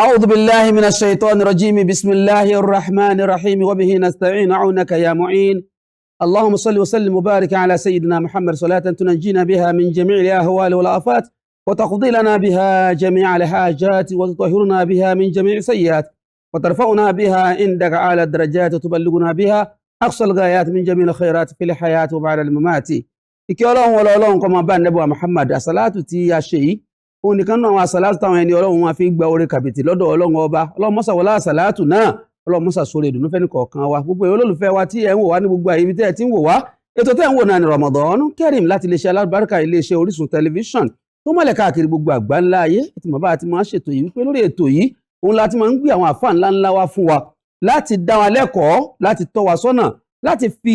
أعوذ بالله من الشيطان الرجيم بسم الله الرحمن الرحيم وبه نستعين عونك يا معين اللهم صل وسلم وبارك على سيدنا محمد صلاة تنجينا بها من جميع الأهوال والآفات وتقضي لنا بها جميع الحاجات وتطهرنا بها من جميع السيئات وترفعنا بها عندك أعلى الدرجات وتبلغنا بها أقصى الغايات من جميع الخيرات في الحياة وبعد الممات. ìkẹ́ Ọlọ́run wọlé Ọlọ́run kó máa bá Ànábì wa Muhammad àsàlátù tí a ṣe yìí òun nìkan náà àwọn àsàlátù táwọn ẹni Ọlọ́run wọn fi gba oore kàbìtì lọ́dọ̀ Ọlọ́run ọba Ọlọ́run mọ́sà wọlé àsàlátù náà Ọlọ́run mọ́sà sórí ìdùnnú fẹ́ni kọ̀ọ̀kan wa gbogbo olólùfẹ́ wa tí ẹ̀ ń wò wá ní gbogbo àyè ibi tẹ́ ẹ ti ń wò wá ètò tẹ́ ń wò náà ní Ramadan Kareem láti iléeṣẹ́ alábàárìkà iléeṣẹ́ Orísun tẹlifíṣàn tó mọ́lẹ̀ káàkiri gbogbo àgbáńlá ayé ètò mọ̀ bá a ti máa ń ṣètò yìí wípé lórí ètò yìí òun láti máa ń gbé àwọn àfáà ńláńlá wá fún wa láti dá wa lẹ́kọ̀ọ́ láti tọ́ wa sọ́nà láti fi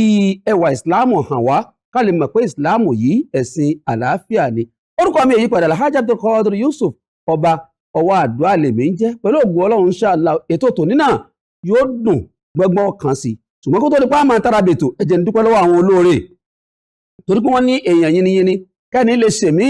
ẹwà ìsìláàmù hàn wá ká lè mọ̀ pé ìsìláàmù yìí ẹ̀sìn àlàáfíà ni. Orúkọ mi èyí padà Alhaji Abdulkadir Yusuf ọba ọwọ́ àdúrà lèmi ń jẹ́ pẹ̀lú ògùn Ọlọ́run inshallah ètò tòní náà yóò dùn gbọ́ngbọ́n kan sí ṣùgbọ́n kó tó di pa máa tára bètò ẹ jẹ́ n dúpẹ́ lọ́wọ́ àwọn olóore torí pé wọ́n ní èèyàn yiniyini kẹ́ni lè ṣèmí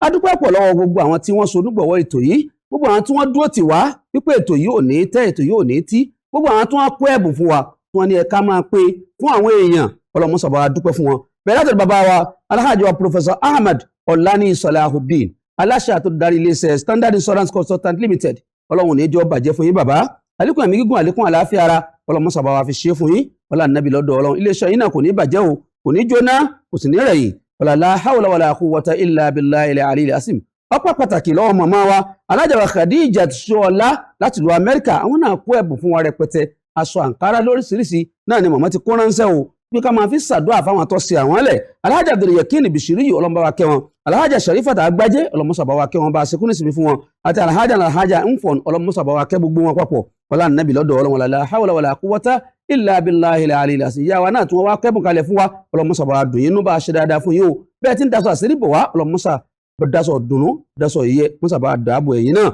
a dúpẹ́ pọ̀ lọ́wọ́ gbogbo àwọn tí wọ́n so onígbọ̀wọ́ ètò yìí gbogbo àwọn tí wọ́n dúró tì wá wípé ètò yìí ò ní tẹ́ ètò yìí ò ní tí gbogbo àwọn tí wọ́n kó ẹ̀bùn fún wa tí wọ́n ní ẹ̀ka máa pé fún àwọn èèyàn Ọlọ́run sábà dúpẹ́ fún wọn bẹ̀rẹ̀ láti bàbá wa Alhaji wa Professor Ahmad Ọ̀làní Salahuddin aláṣẹ àtòdarí iléeṣẹ́ Standard Insurance Consultant Limited Ọlọ́run ní jọ̀ọ́ bàjẹ́ fún yín bàbá àlékún ẹ̀mí gígùn àlékún àlàáfíà ara Ọlọ́run sábà wa fi ṣe fún yín ọlá nàbì lọ́dọ̀ Ọlọ́run iléeṣẹ́ yín náà kò ní bàjẹ́ o kò ní jóná kò sì ní rẹ̀yìn la hawla wala quwwata illa billahi al-ali al-azim ọpẹ́ pàtàkì lọ́wọ́ màmá wa Alhaja wa Khadija Ṣọlá láti ìlú Amẹ́ríkà àwọn náà kó ẹ̀bùn fún wa rẹpẹtẹ aṣọ àǹkárá lóríṣiríṣi náà ni màmá ti kó ránṣẹ́ o bí ká máa fi ṣàdúrà fáwọn tó ṣe àwọn lẹ̀ Alhaja Abdul-Yakin Bishiri Ọlọ́run bá wa kẹ́ wọn Alhaja Sharifat Agbájé Ọlọ́run bá wa kẹ́ wọn bá a ṣe kúnni síbi fún wọn àti Alhaja Nfon Ọlọ́run bá wa kẹ́ gbogbo wọn papọ̀ ọlá nàbì lọ́dọ̀ Ọlọ́run la hawla wala quwwata illa billahi al-ali al-azim ìyá wa náà tí wọ́n wá kẹ́bùn kalẹ̀ fún wa Ọlọ́run bá wa dùn yín nú bá a ṣe dáadáa fún yín o bẹ́ẹ̀ tí ń daṣọ àṣírí bọ̀ wá Ọlọ́run daṣọ dùnú daṣọ ìyẹ́ mọ́sà bá dàbò ẹ̀yìn náà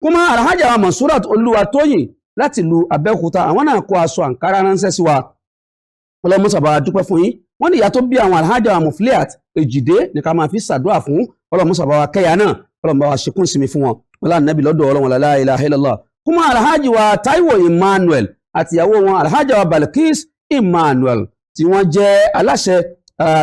kúmọ́ Alhaja wa Mansurat Olúwatóyìn láti ìlú Abẹ́òkúta àwọn náà kó aṣọ àǹkárá ránṣẹ́ sí wa Ọlọ́run sábà dúpẹ́ fún yín wọ́n ní ìyá tó bí àwọn Alhaja wa Mufliat Èjìdé ní ká máa fi ṣàdúrà fún Ọlọ́run sábà wa kẹ́yà náà Ọlọ́run bá wa ṣekún sinmi fún wọn ọlá nàbì lọ́dọ̀ Ọlọ́run la ilaha illallah kúmọ́ Alhaji wa Taiwo Emmanuel àti ìyàwó wọn Alhaja wa Balkis Emmanuel tí wọ́n jẹ́ aláṣẹ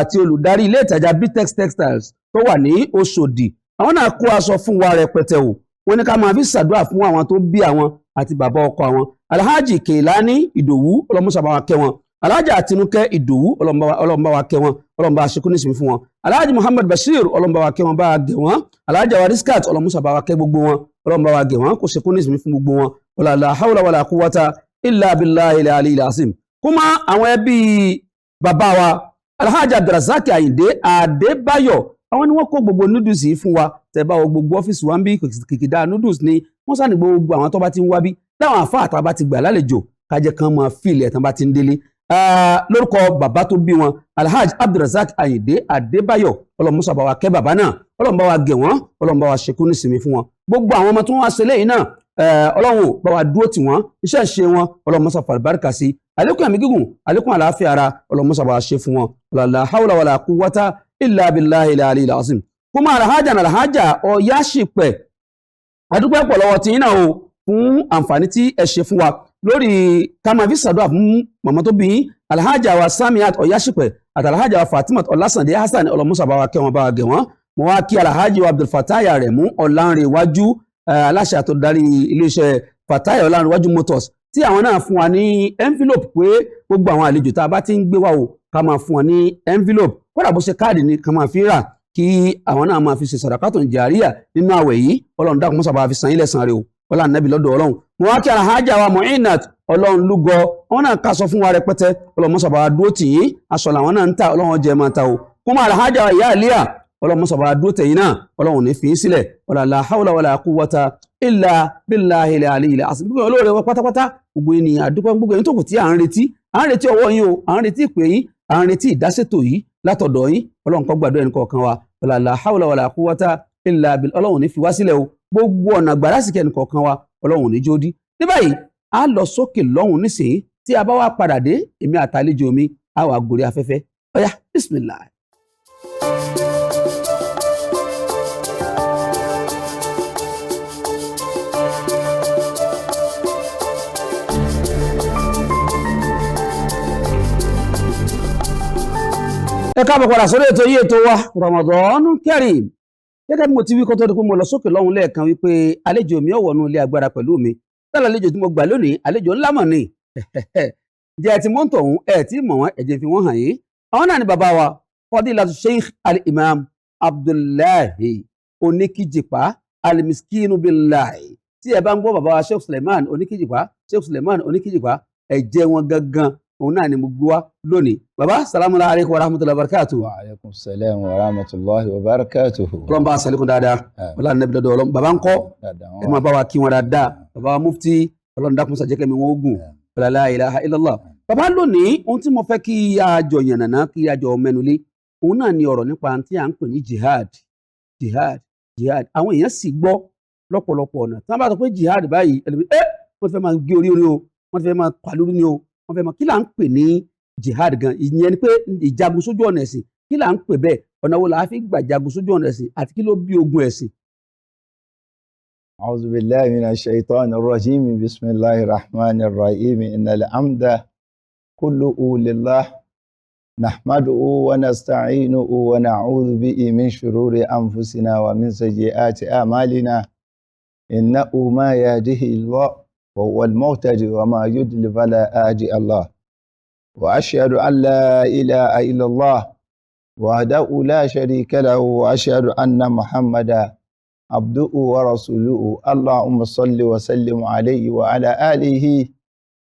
àti olùdarí ilé ìtajà Bitex Textiles tó wà ní Òṣòdì àwọn náà kó aṣọ fún wa rẹpẹtẹ o wọ́n ní ká máa fi ṣàdúrà fún àwọn tó bí àwọn àti bàbá ọkọ àwọn Alhaji Keilani Ìdòwú Ọlọ́run sábà wa kẹ́ wọn Alhaji Àtinúkẹ́ Ìdòwú Ọlọ́run bá wa kẹ́ wọn Ọlọ́run bá a ṣe kúnni sinmi fún wọn Alhaji Muhammad Bashir Ọlọ́run bá wa kẹ́ wọn bá a gẹ̀ wọn Alhaji wa Riskat Ọlọ́run sábà wa kẹ́ gbogbo wọn Ọlọ́run bá wa gẹ̀ wọn kò ṣe kúnni sinmi fún gbogbo wọn la hawla wala quwwata illa billahi al-ali al-azim kúmọ àwọn ẹbí bàbá wa Alhaji Abdulrazak Ayinde Adébáyọ̀ àwọn ni wọ́n kó gbogbo noodles yìí fún wa tẹ́ bá wọ gbogbo ọ́fíìsì wa ń bí kìkìdá noodles ni wọ́n sá ní gbogbo àwọn tó bá ti ń wá bí láwọn àfáà àtàbá ti gbà lálejò kájẹ kan máa fíìlì ẹ̀tàn bá ti ń délé lórúkọ bàbá tó bí wọn Alhaji Abdulrazak Ayinde Adébáyọ̀ Ọlọ́run sábà wa kẹ́ bàbá náà Ọlọ́run bá wa gẹ̀ wọ́n Ọlọ́run bá wa ṣekú ní sinmi fún wọn gbogbo àwọn ọmọ tó wọ́n wá ṣe lẹ́yìn náà Ọlọ́run bá wa dúró tì wọ́n iṣẹ́ ṣe wọn Ọlọ́run sábà fàlùbáríkà sí àlékún ẹ̀mí gígùn àlékún àlàáfíà ara Ọlọ́run sábà ṣe fún wọn la hawla wala quwwata illa billahi al-ali al-azim kúmọ̀ Alhaja Ọ̀yáṣìpẹ̀ adúpẹ́ pọ̀ lọ́wọ́ tí yín náà o fún àǹfààní tí ẹ ṣe fún wa lórí kamavi ṣàdúrà fún màmá tó bí Alhaja wa Samiat Ọ̀yáṣìpẹ̀ àti Alhaja wa Fatimat Ọlásàndé Hassan Ọlọ́run sábà wa kẹ́ wọn bá wa gẹ̀ wọ́n mo wá kí Alhaji wa Abdulfatai Aremu Ọlánrewájú aláṣẹ àtòdarí iléeṣẹ́ Fatai Ọlánrewájú Motors tí àwọn náà fún wa ní envelope pé gbogbo àwọn àlejò tá a bá ti ń gbé wá o ká máa fún wọn ní envelope kódà bó ṣe káàdì ni ká máa fi rà kí àwọn náà máa fi ṣe sàdákàtò jàríyà nínú àwẹ̀ yìí Ọlọ́run dákun mọ́sàbá fi san ilẹ̀ san rẹ̀ o ọlá nàbì lọ́dọ̀ Ọlọ́run mo wá kí Alhaja wa Muinat Ọlọ́run lúgọ wọn náà ká sọ fún wa rẹpẹtẹ Ọlọ́run mọ́sàbá dúró tì yín aṣọ làwọn náà ń ta Ọlọ́run jẹ máa ta o kúmọ̀ Alhaja wa Ìyá Àlíyà Ọlọ́run mọ́sàbá dúró tẹ̀yìn náà Ọlọ́run ní fi í sílẹ̀ la hawla wala quwwata illa billahi al-ali al-azim gbogbo olóore wa pátápátá gbogbo ènìyàn àdúpẹ́ gbogbo ẹni tó kù tí à ń retí ọwọ́ yín o à ń retí ìpè yín à ń retí ìdásètò yìí látọ̀dọ̀ yín Ọlọ́run kó gbàdúrà ẹnì kọ̀ọ̀kan wa la hawla wala quwwata illa billahi Ọlọ́run ní fi wá sílẹ̀ o gbogbo ọ̀nà gbàdásìkẹ́ ẹnì kọ̀ọ̀kan wa Ọlọ́run ní jódí ní báyìí a lọ sókè lọ́hùn nísìnyí tí a bá wá padà dé èmi àtàlejò mi a wà gòrí afẹ́fẹ́ ọ̀yá bismillah. káàbọ̀ padà sórí ètò yìí ètò wa Ramadan Kareem. Gẹ́gẹ́ bí mo ti wí kó tó di pé mo lọ sókè lọ́hùn lẹ́ẹ̀kan wípé àlejò mi ò wọnú ilé agbára pẹ̀lú mi. Tẹ́lẹ̀ àlejò tí mo gbà lónìí àlejò ńlá mọ̀ ni. Jẹ́ ẹ ti mọ̀ ń tọ̀hún ẹ ti mọ̀ wọ́n ẹ̀jẹ̀ fi wọ́n hàn yín. Àwọn náà ni bàbá wa Fadilatu Sheikh Al-Imam Abdullahi Oníkìjìpá Al-Miskinu Billahi. Tí ẹ bá ń gbọ́ bàbá wa Sheikh Suleiman Oníkìjìpá ẹ̀jẹ̀ wọn gangan òun náà ni mo gbé wá lónìí. Bàbá salamu alaykum wa rahmatulahi wa barakatuhu. Wa alaikum salam wa rahmatullahi wa barakatuhu. Ọlọ́run bá a sàlékún dáadáa. Ọlá nàbí dọ́dọ̀ ọlọ́run. Bàbá ń kọ́ ẹ máa bá wa kí wọn dáadáa. Bàbá wa mufti ọlọ́run dákun sàjẹ́kẹ́ mi wọ́n ogun. La ilaha illallah. Bàbá lónìí ohun tí mo fẹ́ kí a jọ yànnàná kí a jọ mẹ́nulé òun náà ni ọ̀rọ̀ nípa tí à ń pè ní jihad. Àwọn èèyàn sì gbọ́ lọ́pọ̀lọpọ̀ ọ̀nà. Tí wọ́n bá sọ pé jihad báyìí wọ́n fẹ́ máa gé orí o, wọ́n fẹ́ máa pàlórí ni o, wọ́n fẹ́ máa kí là ń pè ní jihad gan, ìyẹn ni pé ìjagun sójú ọ̀nà ẹ̀sìn, kí là ń pè bẹ́ẹ̀, ọ̀nà wo la fi gbà jagun sójú ọ̀nà ẹ̀sìn àti kí ló bí ogun ẹ̀sìn. A'udhu billahi minash shaitanir rajim. Bismillahir rahmanir rahim. Innal hamda kulluhu lillah nahmaduhu wa nasta'inuhu wa na'udhu bihi min shururi anfusina wa min sayyiati a'malina. Innahu ma yahdihillahu وهو المهتدي وما يضلل فلا هادي له وأشهد أن لا إله إلا الله وحده لا شريك له وأشهد أن محمدا عبده ورسوله اللهم صل وسلم عليه وعلى آله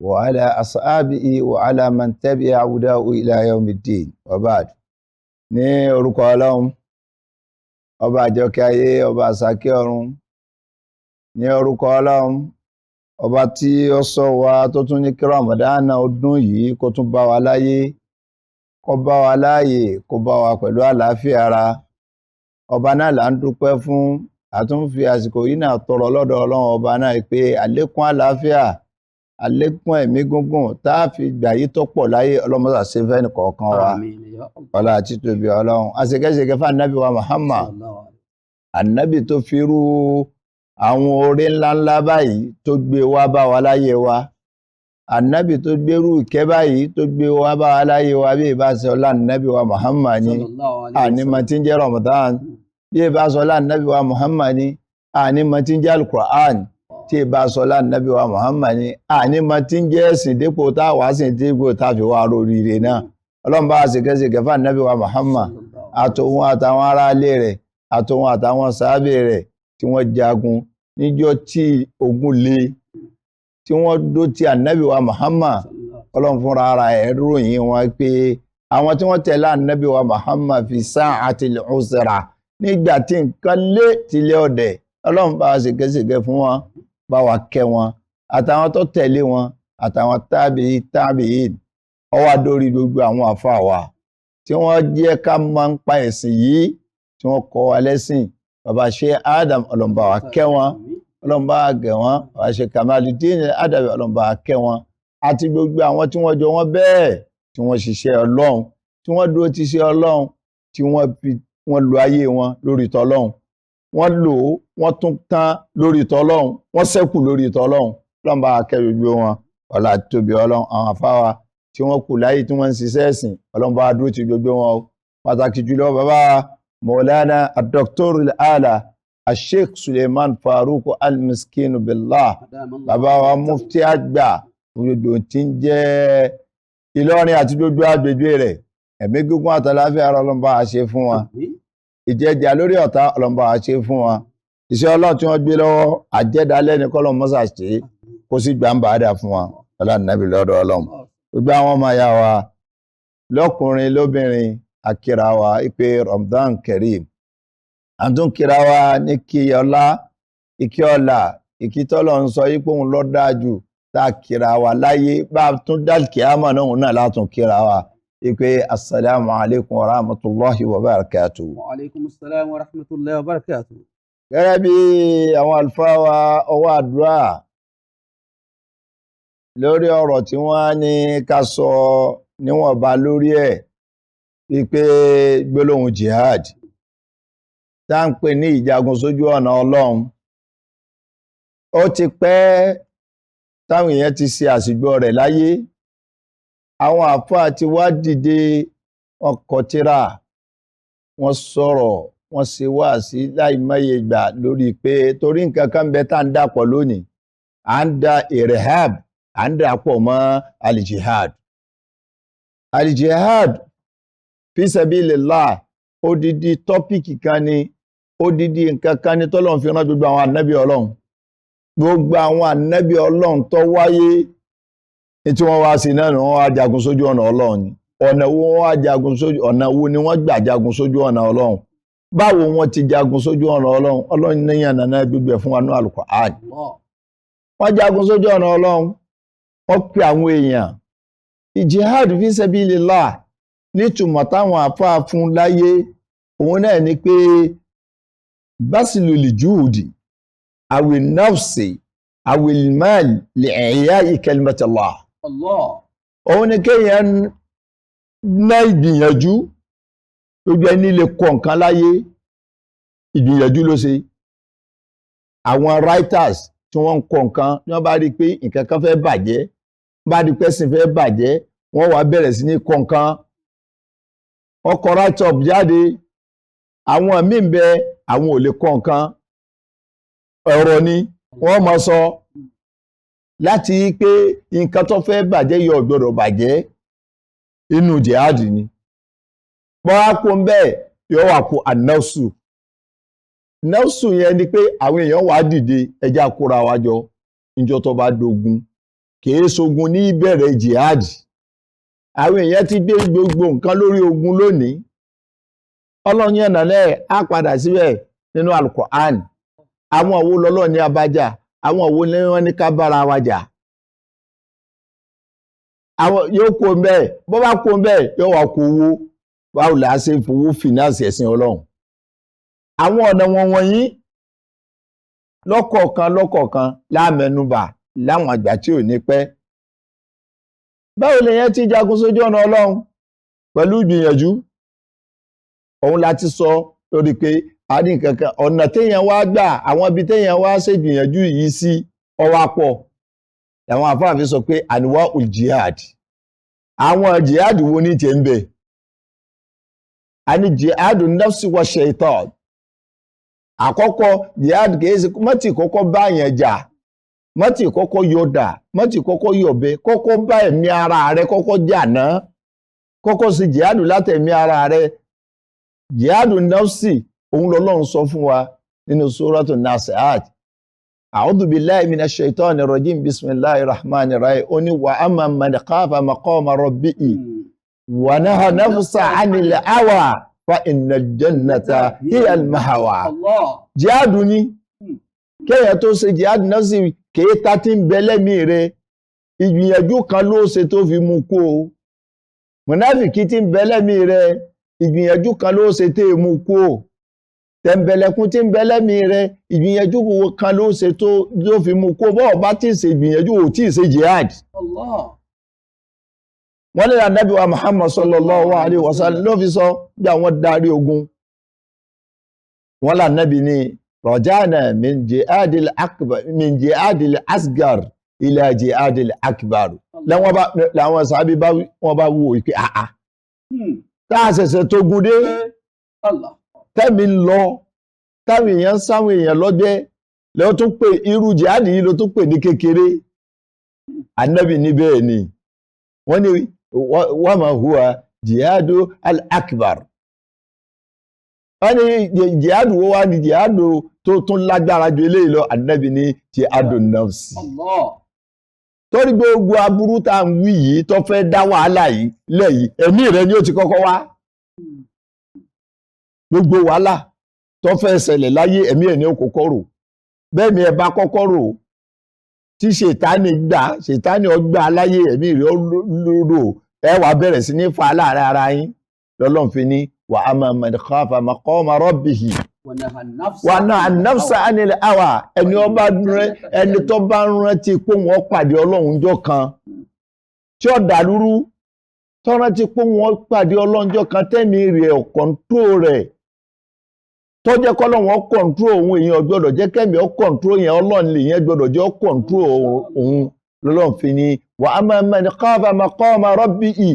وعلى أصحابه وعلى من تبع هداه إلى يوم الدين وبعد. ní orúkọ Ọlọ́run ọba àjọkẹ́ ayé ọba àsàkẹ́ ọ̀run, ní orúkọ Ọlọ́run ọba tí ó sọ wa tó tún ní kí Ramadana ọdún yìí kó tún bá wa láyé, kó bá wa láàyè, kó bá wa pẹ̀lú àlàáfíà ara. Ọba náà là ń dúpẹ́ fún, àtúnfi àsìkò yìí náà tọrọ lọ́dọ̀ Ọlọ́run ọba náà pé àlékún àlàáfíà, àlékún ẹ̀mí gúngùn tá a fi gbà yí tó pọ̀ láyé ọlọ́mọsà ṣe fẹ́ nìkọ̀ọ̀kan wa. Ọlá àti tóbi Ọlọ́run. Àṣekẹ́ṣekẹ́ fún ànábì wa Muhammad, ànábì tó fi rú àwọn oore ńláńlá báyìí tó gbé wá bá wa láyé wa, ànábì tó gbérú ìkẹ́ báyìí tó gbé wá bá wa láyé wa bí ìbá ṣe ọlá ànábì wa Muhammad ni ànímọ̀ tí ń jẹ́ Ramadan, bí ìbá ṣe ọlá ànábì wa Muhammad ni ànímọ̀ tí ń jẹ́ Al-Qur'an, tí ìbá ṣe ọlá ànábì wa Muhammad ni ànímọ̀ tí ń jẹ́ ẹ̀sìn dípò táwa sì ń dípò táfi wá róríire náà. Ọlọ́run bá ṣèkẹ́ṣekẹ́ fún ànábì wa Muhammad àtòun àtàwọn ará ilé rẹ̀ àtòun àtàwọn sàábé rẹ̀ tí wọ́n jagun níjọ́ tí ogun le, tí wọ́n dó ti ànábì wa Muhammad. Ọlọ́run fúnra ara ẹ̀ ròyìn wọn pé àwọn tí wọ́n tẹ̀lé ànábì wa Muhammad fi sa'atil usra, nígbà tí nǹkan lé tilé ọ̀dẹ̀, Ọlọ́run bá ṣèkẹ́ṣekẹ́ fún wọn, bá wa kẹ́ wọn àtàwọn tó tẹ̀lé wọn àtàwọn tábìín ó wá dórí gbogbo àwọn àfáà wa tí wọ́n jẹ́ ká máa ń pa ẹ̀sìn yìí, tí wọ́n kọ́ wa lẹ́sìn. Bàbá Sheikh Adam Ọlọ́run bá wa kẹ́ wọn, Ọlọ́run bá wa gẹ̀ wọ́n. Bàbá Sheikh Kamaluddin Adabi Ọlọ́run bá wa kẹ́ wọn, àti gbogbo àwọn tí wọ́n jọ wọ́n bẹ́ẹ̀ tí wọ́n ṣiṣẹ́ Ọlọ́run, tí wọ́n dúró ti ṣe Ọlọ́run, tí wọ́n lo ayé wọn lórí tọ́lọ́run, wọ́n lò ó, wọ́n tún tán lórí tọ́lọ́run, wọ́n ṣẹ́kù lórí tọ́lọ́run. Ọlọ́run bá wa kẹ́ gbogbo wọn. Ọlá tóbi Ọlọ́run. Àwọn àfáwà tí wọ́n kù láyé tí wọ́n ń ṣiṣẹ́ ẹ̀sìn, Ọlọ́run bá wa dúró ti gbogbo wọn. Pàtàkì jùlọ bàbá مولانا الدكتور الآلة الشيخ سليمان فاروق المسكين بالله bàbá wa mufti àgbà gbogbo tí ń jẹ́ Ìlọrin àti gbogbo agbègbè rẹ̀, ẹ̀mí gígùn àtàláfíà Ọlọ́run bá wa ṣe fún wa, ìjẹjà lórí ọ̀tá Ọlọ́run bá wa ṣe fún wa, iṣẹ́ Ọlọ́run tí wọ́n gbé lọ́wọ́ àjẹ́dálẹ́ ní kọ́lọ́ mọ́sà ṣe kó sì gbà ń bá dà fún wa Ọlọ́run nàbí lọ́dọ̀ Ọlọ́run. Gbogbo àwọn ọmọ ya wa lọ́kùnrin lóbìnrin akira wa ipe Ramadan Kareem, àtún kira wa ní kí ọlá, ìkí ọlá, ìkí tọ́lọ̀ ń sọ yípo òun lọ dájú tá kira wa láyé, bá tún dálkì àmà náà látún kira wa ipe assalamu alaikum wa rahmatullahi wa barakatuh. Wa alaikum assalam wa rahmatullahi wa barakatuh. Gẹ́gẹ́ bí àwọn àlùfáà wa ọwọ́ àdúrà lórí ọ̀rọ̀ tí wọ́n ní ká sọ níwọ̀nba lórí ẹ̀, wípé gbólóhùn jihad tá ń pè ní ìjagun sójú ọ̀nà Ọlọ́run, ó ti pẹ́ táwọn èèyàn ti ṣe àsìgbọ́ rẹ̀ láyé. Àwọn àfáà ti wá dìde wọ́n kọ tírà, wọ́n sọ̀rọ̀, wọ́n ṣe wáàsí láìmọye ìgbà lórí pé torí nǹkan kan bẹ tá à ń dàpọ̀ lónìí à ń da irhab à ń dàpọ̀ mọ́ al-jihad. Al-jihad fi sabilillah odidi tọ́pìkì kan ni, odidi nǹkan kan ni tọ́lọ́run fi rán gbogbo àwọn ànábì Ọlọ́run. Gbogbo àwọn ànábì Ọlọ́run tó wáyé tí wọ́n wá sí náà ni wọ́n wá jagun sójú ọ̀nà Ọlọ́run ni. Ọ̀nà wo wọ́n wá jagun sójú ọ̀nà wo ni wọ́n gbà jagun sójú ọ̀nà Ọlọ́run? Báwo wọ́n ti jagun sójú ọ̀nà Ọlọ́run? Ọlọ́run níyàn nàná gbogbo ẹ̀ fún wa ní Al-Qur'an. Wọ́n jagun sójú ọ̀nà Ọlọ́run, wọ́n pe àwọn èèyàn. Jihad fi sabilillah nítumọ̀ táwọn àfáà fún láyé òun náà ni pé basilul juhudi awil nafsi awil mal li'ihya'i kalimatillah. Òun ni kéèyàn ná ìgbìyànjú gbogbo ẹni lè kọ nǹkan láyé ìgbìyànjú ló ṣe. Àwọn writers tí wọ́n ń kọ nǹkan ní wọ́n bá rí pé nǹkan kan fẹ́ bàjẹ́, bá rí pé ẹ̀sìn fẹ́ bàjẹ́, wọ́n wá bẹ̀rẹ̀ sí ní kọ nǹkan. Wọ́n kọ write up jáde. Àwọn míì ń bẹ àwọn ò lè kọ nǹkan, ọ̀rọ̀ ni wọ́n máa sọ láti pé nǹkan tó fẹ́ bàjẹ́ yóò gbọdọ̀ bàjẹ́. Inú jihad ni. Bọ́n á kó ń bẹ́ẹ̀ yóò wà kó an-nafsu. Nafsu yẹn ni pé àwọn èèyàn wà dìde ẹja kóra wa jọ níjọ́ tó bá dogun. Kìí ṣogun ní ìbẹ̀rẹ̀ jihad. Àwọn èèyàn ti gbé gbogbo nǹkan lórí ogun lónìí. Ọlọ́run yẹn nàlẹ́ á padà síbẹ̀ nínú Al-Qur'an. Àwọn òwò lọ́lọ́ ní abájà, àwọn òwò ní wọ́n ní ká bára wa jà. Àwọn yóò kó ń bẹ́ẹ̀, bó bá kó ń bẹ́ẹ̀ yóò wá kó owó. Báwo la ṣe fowó fìnáàsì ẹ̀sìn Ọlọ́run? Àwọn ọ̀nà wọn wọ̀nyí lọ́kọ̀ọ̀kan láàmẹ́nubà láwọn àgbà tí ò ní pẹ́. Báwo lè yẹn ti jagun sójú ọ̀nà Ọlọ́run? Pẹ̀lú ìgbìyànjú. Òun láti sọ lórí pé a ní kankan ọ̀nà téèyàn wá gbà àwọn ibi téèyàn wá ṣe ìgbìyànjú yìí sí ọwá pọ̀. Àwọn àfáà fi sọ pé àníwá ul jihad. Àwọn jihad wo ní tiẹ̀ ń bẹ? A ní jihad nafsi wa shaitan. Àkọ́kọ́ jihad kìí ṣe mọ́tì kọ́kọ́ bá yẹn jà, mọ́tì kọ́kọ́ yọ̀dà, mọ́tì kọ́kọ́ yọ̀bẹ, kọ́kọ́ bá ẹ̀mí ara rẹ kọ́kọ́ jà náà, kọ́kọ́ sí jihad látẹ̀mí ara rẹ. Jihad nafsi òun lọ́lọ́run sọ fún wa nínú suratu Nasi'at. A'udhu billahi minash shaitani rajim bismillahir rahmanir rahim. Ó ní wa amma man khafa maqama rabbihi wa naha nafsa 'anil hawa fa innal jannata hiya al-ma'wa. Jihad ni kéèyàn tó ṣe jihad nafsi kéèta tí ń bẹ lẹ́mìí rẹ̀ ìgbìyànjú kan ló ṣe tó fi mú kó o. Mùnáfìkí tí ń bẹ lẹ́mìí rẹ̀ ìgbìyànjú kan ló ṣe tó mú kó o. Tẹ̀m̀bẹ̀lẹ̀kún tí ń bẹ lẹ́mìí rẹ̀ ìgbìyànjú kan ló ṣe tó fi mú kó bọ́ọ̀ bá tí ì ṣe ìgbìyànjú ò tí ì ṣe jihad. Wọ́n ní Ànábì wa Muhammad sallallahu alaihi wasallam ló fi sọ bí àwọn darí ogun. Wọ́n lá Ànábì ní rajana min jihadil asgar ila jihadil akbar. Láwọn sàábí wọ́n bá wò ìpé àà. Táà ṣẹ̀ṣẹ̀ tó gún dé. Tẹ́mi ń lọ, táwọn èèyàn sáwọn èèyàn lọ́jẹ́, lẹ́wọ́n tó pè irú jihadi yìí ló tó pè ní kékeré. Ànábì ní bẹ́ẹ̀ ni. Wọ́n ní wa ma huwa jihadu al-akbar. Wọ́n ní jihadu wo wá ní jihadu tó tún lágbára ju eléyìí lọ. Ànábì ní jihadu nafsi. Torí gbogbo aburú tá à ń wí yìí tó fẹ́ dá wàhálà yìí lẹ́yìn ẹ̀mí rẹ̀ ni ó ti kọ́kọ́ wá. Gbogbo wàhálà tó fẹ́ ṣẹlẹ̀ láyé ẹ̀mí ẹ̀ ní ó kọ́kọ́ rò. Bẹ́ẹ̀ ni ẹ bá kọ́kọ́ rò tí ṣètánì ọgbà láyé ẹ̀mí rẹ̀ ó lò ẹ wá bẹ̀rẹ̀ sí ní fa láàrin ara yín. Lọ́lọ́run fi ní wa amma man khafa maqama rabbihi wa naha an-nafsa 'anil hawa. Ẹni tó bá rántí pé wọ́n pàdé Ọlọ́run jọ́ kan tí ó dàlúrú tó rántí pé wọ́n pàdé Ọlọ́run jọ́ kan tẹ́mi rẹ̀ ọ̀kọ̀ǹtró rẹ̀ tó jẹ́ kọ́lọ́run ó kọ̀ǹtró òun èèyàn gbọ́dọ̀ jẹ́ kẹ́mi ó kọ̀ǹtró yẹn Ọlọ́run lè yẹn gbọ́dọ̀ jẹ́ ó kọ̀ǹtró òun. Lọ́lọ́run fi ní wa amma man khafa maqama rabbihi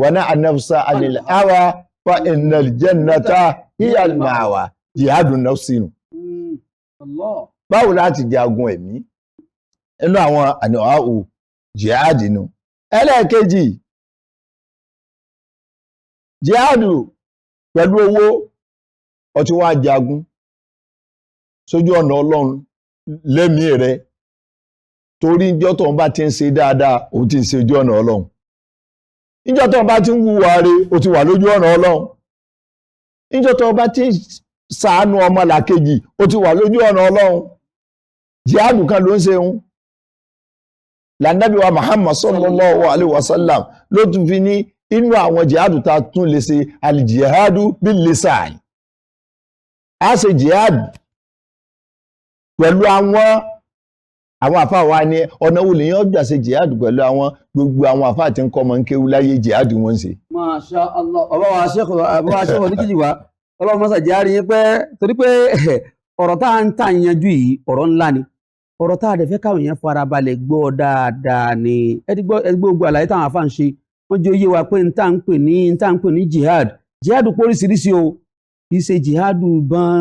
wa na'a nafsa 'anil hawa fa innal jannata hiya al-ma'wa jihadun nafsi nù. Báwo láti jagun ẹ̀mí inú àwọn àníwáwò jihadi nù. Ẹlẹ́ẹ̀kejì jihadu pẹ̀lú owó ọtí wá jagun sójú ọ̀nà Ọlọ́run lẹ́mìí rẹ̀ torí ìjọ́ tó ń bá ti ń ṣe dáadáa ó ti ń ṣe ojú ọ̀nà Ọlọ́run, ìjọ́ tó ń bá ti ń wùwà rẹ̀ ó ti wà lójú ọ̀nà Ọlọ́run, ìjọ́ tó ń bá ti ń ṣàánú ọmọlàkejì ó ti wà lójú ọ̀nà Ọlọ́run. Jihadu kan ló ń ṣe ń lànàbí wa Muhammad sallallahu alaihi wasallam ló tún fi ní inú àwọn jihadu ta tún lè ṣe al-jihadu bil-lisan. A ṣe jihadu pẹ̀lú àwọn àfáà wa ní ọ̀nà wo lèyàn gbà ṣe jihadu pẹ̀lú àwọn gbogbo àwọn àfáà tí ń kọ́ ọmọ ń kéwú láyé jihadu wọn ṣe. Masha Allah, ọba wa ṣẹ́kọ̀ oníkìjì wa ọlọ́run mọ́sà jẹ́ àríyìn pé torí pé ọ̀rọ̀ tá ń tà yanjú yìí ọ̀rọ̀ ńlá ni, ọ̀rọ̀ tá a dẹ̀ fẹ́ káwọn èèyàn farabalẹ̀ gbọ́ dáadáa ni. Gbogbo àlàyé táwọn àfáà ń ṣe wọ́n jẹ́ oyé wa pé n tá ń pè ní jihad póríṣiríṣi o, kì í ṣe jihadu ìbọn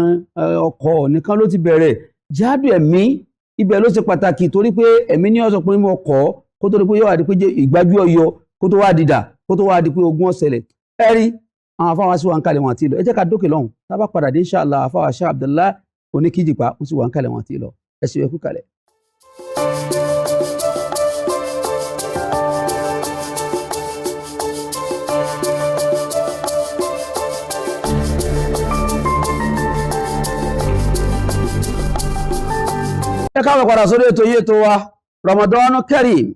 ọkọ̀ nìkan ló ti bẹ̀rẹ̀. Jihadu ẹ̀mí ibẹ̀ ló ṣe pàtàkì torí pé ẹ̀mí ní ọ̀sọ̀ pé mo kọ́ kó tó di pé yóò wá di pé ìgbájú ọyọ kó tó wá dìdà kó tó wá di pé ogun ọ̀sẹ̀lẹ̀. Ẹ rí àwọn afáwa sí wa ń kalẹ̀ wọn àti lọ. Ẹ jẹ́ ká dókè lọ́hùn, tá bá padà dé inshallah afáwa Sheikh Abdullah Oníkìjìpá wọ́n sì wà ń kalẹ̀ wọn àti lọ. Ẹ sì wẹ́kú kalẹ̀. Ẹ káàbọ̀ padà sórí ètò yìí ètò wa Ramadan Kareem.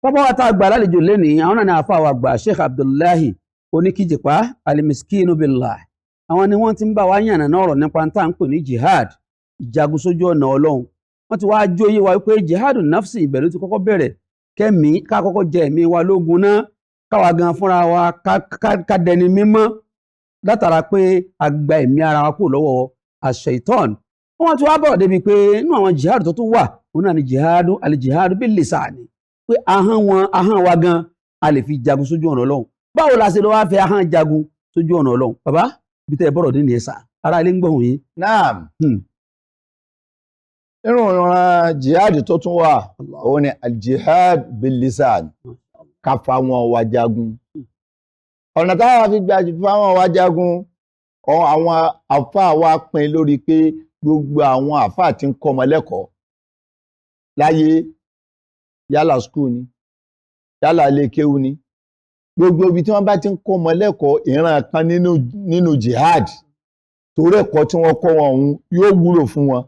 Bàbá wa tá a gbà lálejò lénìí àwọn náà ní àfáà wa àgbà Sheikh Abdullahi Oníkìjìpá al-Miskinu billah. Àwọn ni wọ́n ti ń bá wa yànnà náà ọ̀rọ̀ nípa tá à ń pè ní jihad, ìjagun sójú ọ̀nà Ọlọ́run. Wọ́n ti wá jóyè wa wípé jihadu nafsi ìbẹ̀rù ti kọ́kọ́ bẹ̀rẹ̀ kẹ́mi ká kọ́kọ́ jẹ ẹ̀mí wa lógun náà káwa gan fúnra wa ká dẹni mímọ́ látara pé a gba ẹ̀mí ara wa kúrò lọ́wọ́ ash-shaytan. Wọ́n ti wá bọ̀ débi pé inú àwọn jihadu tó tún wà òun náà ni al-jihadu bil-lisani, pé ahọ́n wa gan a lè fi jagun sójú ọ̀nà Ọlọ́run. Báwo la ṣe lọ wá fẹ́ ahọ́n jagun sójú ọ̀nà Ọlọ́run? Bàbá bí tẹ́ ẹ bọ̀rọ̀ dín ní ẹ̀sà ara ilé ń gbọ̀hùn yín. Naam. Nínú ìran jihad tó tún wà òun ni al-jihad bil-lisan, ká fa wọn wá jagun. Ọ̀nà táwọn fi gba fa wọn wá jagun àwọn àfáà wa pín lórí pé gbogbo àwọn àfáà tí ń kọ́ ọmọ lẹ́kọ̀ọ́ láyé yálà skul ni yálà ilé kéwú ni gbogbo ibi tí wọ́n bá ti ń kọ́ ọmọ lẹ́kọ̀ọ́ ìran kan nínú jihad torí ẹ̀kọ́ tí wọ́n kọ́ wọn ọ̀hún yóò wúlò fún wọn,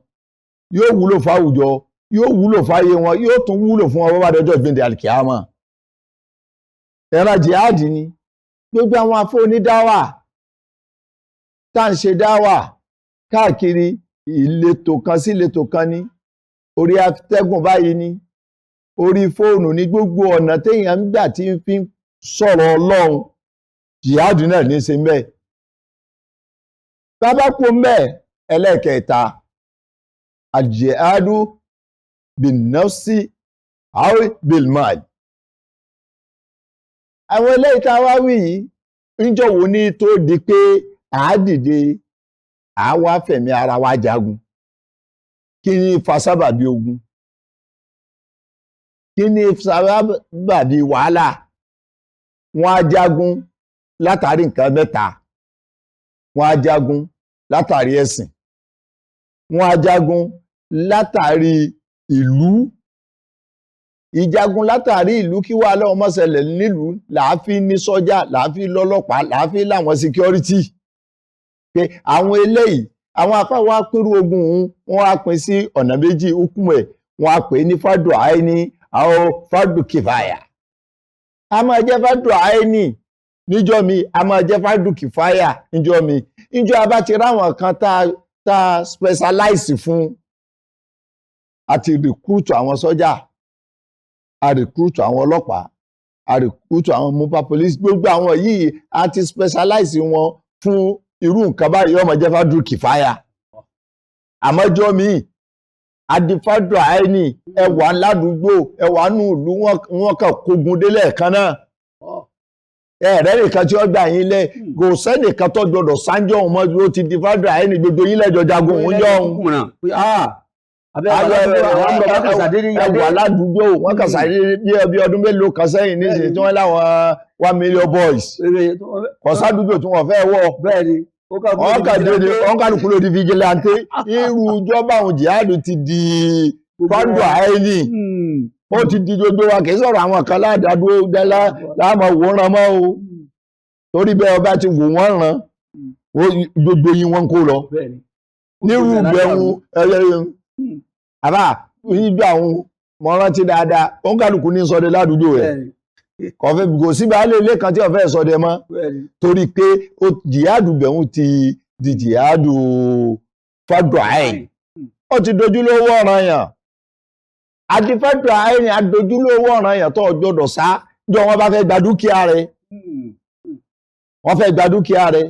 yóò wúlò fáwùjọ, yóò wúlò fáyé wọn, yóò tún wúlò fún wọn bó bá dọjọ́ ìgbìndé alkiyama. Ìran jihad ni gbogbo àwọn afọ onídáwà tá ń ṣe dáwà káàkiri ìletò kan sí ìletò kan ní orí atẹ́gùn báyìí ní orí fóònù ní gbogbo ọ̀nà téèyàn ń gbà tí ń fi sọ̀rọ̀ Ọlọ́run jihad náà ní í ṣe mbẹ́. Bàbá kú mbẹ́ ẹlẹ́ẹ̀kẹta al-jihadu bin-nafsi aw bil-mal. Àwọn eléyìí tá a wá wí yìí níjọ́ wo ní tó di pé àádìde àwa fẹ̀mí ara wa jagun? Kí ni fa sábàbí ogun? Kí ni sábàbí wàhálà? Wọ́n á jagun látàrí nǹkan mẹ́ta. Wọ́n á jagun látàrí ẹ̀sìn. Wọ́n á jagun látàrí ìlú. Ìjagun látàrí ìlú kí wàhálà ó má ṣẹlẹ̀ nílùú làáfí ní sọ́jà, làáfí lọ́lọ́pàá, làáfí láwọn security. Pé àwọn eléyìí àwọn àfáà wa pínrú ogun wọn á pín sí ọ̀nà méjì hukumu ẹ̀, wọn á pè ní fardu aini àwọn fardu kifaya. A máa jẹ́ fardu aini níjọ́ mi, a máa jẹ́ fardu kifaya níjọ́ mi. Níjọ́ a bá ti ráwọn kan tá specialize fún, àti recruit àwọn sọ́jà, a recruit àwọn ọlọ́pàá, a recruit àwọn mobile police, gbogbo àwọn yìí a ti specialize wọn fún irú nǹkan báyìí ó máa jẹ́ fardu kifaya. Àmọ́jọ́ mi adifadu àìní ẹwà ládùúgbò ẹwà nù ìlú wọn kàn kógun délẹ̀ kan náà. ẹ̀rẹ́ nìkan tí ó gbà yín lẹ̀ kò sẹ́nìkan tó gbọdọ̀ sáńjọ́ òun mọ́ ó ti di fádùn àyẹ́ni gbogbo yín lẹ́jọ́ jagun òun jọ òun. ẹwà aládùúgbò wọn kà sáré bí ọdún mélòó kan sẹ́yìn níṣẹ́ tí wọ́n láwọn 1 million boys kọ̀sádùúgbò tí wọ́n fẹ́ wọ̀ wọ́n kà dédé wọ́n kálukú ló di vigilante irú ìjọba àwọn jihadu ti di fádùn àyẹ́ni ó ti di gbogbo wa kì í sọ̀rọ̀ àwọn kan ládàádúró dẹ́lá láàmú wòran mọ́ o torí bẹ́ẹ̀ ọba ti wò wọ́n ràn gbogbo yín wọ́n kó lọ nírú ìgbẹ̀hún àbá nígbà àwọn mọ rántí dáadáa òun kálukú ní sọdẹ ládùúgbò rẹ̀ kọfẹ kò sí baálé ilé kan tí ó fẹ́ sọdẹ mọ́ torí pé jihadu bẹ̀hún ti di jihadu fádùn àyìn ó ti dojúlówó ọ̀ràn yàn àti fádùn àyìn adojúlówó ọ̀ràn yàn tó gbọdọ̀ sá jọ wọn bá fẹ́ gba dúkìá rẹ̀ wọ́n fẹ́ gba dúkìá rẹ̀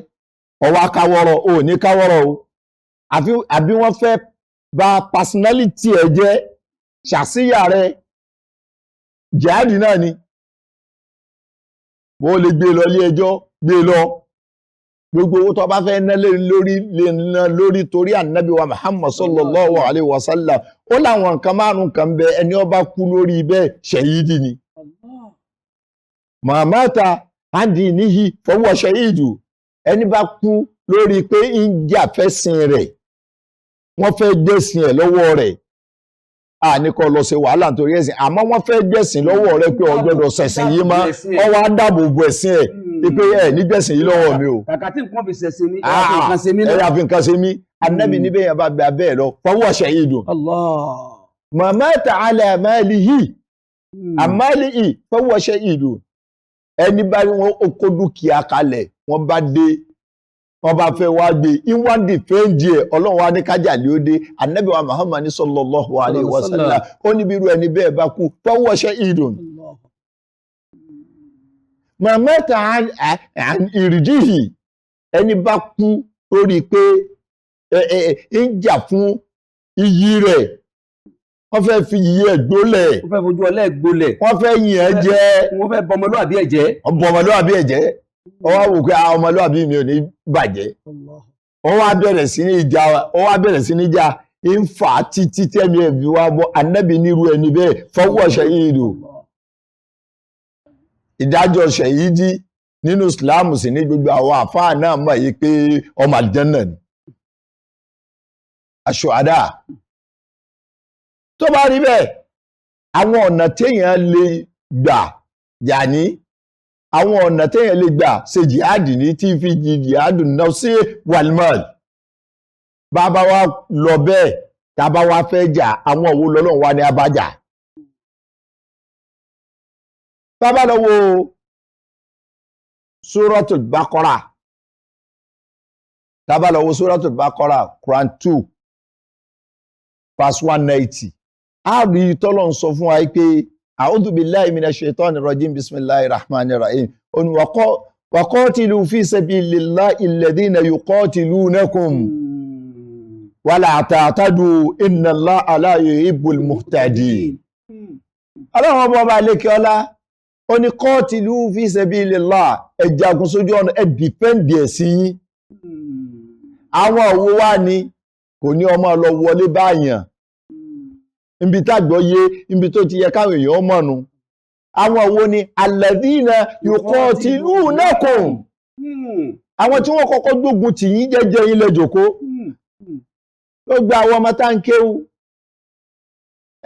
ọwọ́ akáwọ́rọ̀ ò ní káwọ́rọ̀ o àbí wọ́n fẹ́ bà personality ẹ̀ jẹ́ ṣàṣíyà rẹ̀ jihadi náà ni wọ́n lè gbé lọ ilé ẹjọ́ gbé lọ gbogbo owó tó bá fẹ́ ná lórí torí ànábì wa Muhammad sallallahu alaihi wasallam ó láwọn nǹkan márùn kan bẹ ẹni ó bá kú lórí bẹ́ẹ̀ ṣẹ̀yídì ni mamata andi níhi fọwọ́ ṣẹ̀yídù ẹni bá kú lórí pé ń jà fẹ́sìn rẹ̀ wọ́n fẹ́ gbẹ̀sìn ẹ̀ lọ́wọ́ rẹ̀ ní kó lọ ṣe wàhálà nítorí ẹ̀sìn àmọ́ wọ́n fẹ́ gbẹ̀sìn lọ́wọ́ rẹ̀ pé ó gbọ́dọ̀ ṣẹ̀sìn yìí mọ́ wọ́n wá dáàbò bo ẹ̀sìn ẹ̀ pé ẹ̀ ní gbẹ̀sìn yìí lọ́wọ́ mi o. kàkà tí nǹkan fi ṣẹ̀sìn mi ẹ̀yà fi nǹkan ṣe mí anábì níbẹ̀ yẹn bá gbà bẹ́ẹ̀ lọ fọwọ́ ṣẹ̀yídùn. mamata ala malihi amalihi fọwọ́ ṣẹ̀yídùn ẹni bá wọn kó dúkìá kalẹ̀ wọ́n bá dé wọ́n bá fẹ́ wá gbé ìwọ́n dìfẹ́ǹdì ẹ̀ ọlọ́run wa ní kájà lé ó dé ànábì wa Muhammad sallallahu alaihi wasallam ó níbi irú ẹni bẹ́ẹ̀ bá kú fọwọ́ ṣẹ̀yídùn. mamata ìrìjìhì ẹni bá kú lórí pé ń jà fún iyì rẹ̀ wọ́n fẹ́ fi iyì ẹ̀ gbólẹ̀ wọ́n fẹ́ fojú ọlẹ́ gbólẹ̀ wọ́n fẹ́ yìn ẹ́ jẹ́ wọ́n fẹ́ bọmọlúwàbí ẹ̀ jẹ́ bọmọlúwàbí ẹ̀ jẹ́ wọ́n wá wò pé ọmọlúwàbí mi ò ní bàjẹ́ wọ́n wá bẹ̀rẹ̀ sí ní jà ń fà á títí tẹ́mi ẹ̀ fi wá bọ́ ànábì nírú ẹni bẹ́ẹ̀ fọwọ́ ṣẹ̀yídù ìdájọ́ ṣẹ̀yídì nínú ìsìláàmù sí ní gbogbo àwọn àfáà náà mọ̀ yí pé ọmọ àlùjánnà ni aṣọ́adá tó bá rí bẹ́ẹ̀ àwọn ọ̀nà téèyàn lè gbà yàní àwọn ọ̀nà téèyàn lè gbà ṣe jihadi ní tí fi jihadi náà sí walmal bàbá wa lọ bẹ́ẹ̀ tàbá wa fẹ́ jà àwọn òwò lọ́lọ́run wa ní abájà bàbá lọ wo Suratul Baqara tàbá lọ wo Suratul Baqara Quran 2 verse 190 a rí tọ́lọ̀ ń sọ fún wa pé a'udhu billahi minash shaitani rajim bismillahir rahmanir rahim wa qatilu fi sabilillahi alladhina yuqatilunakum wa la ta'tadu inna Allaha la yuhibbul muhtadin ọlọ́run ọba lékè ọlá ó ní qatilu fi sabilillahi ẹ jagun sójú ọ̀nà ẹ dìfẹ́ǹdì ẹ̀sìn yín àwọn òwò wá ní kò ní ọmọ lọ wọlé báyàn ibi tàgbọ́ yé ibi tó ti yẹ káwọn èèyàn mọ̀nù àwọn wo ni alladhina yuqatilunakum àwọn tí wọ́n kọ́kọ́ gbógun tì yín jẹ́jẹ́ yín lẹ́jọ̀kó ó gba àwọn ọmọ tá ń kéwú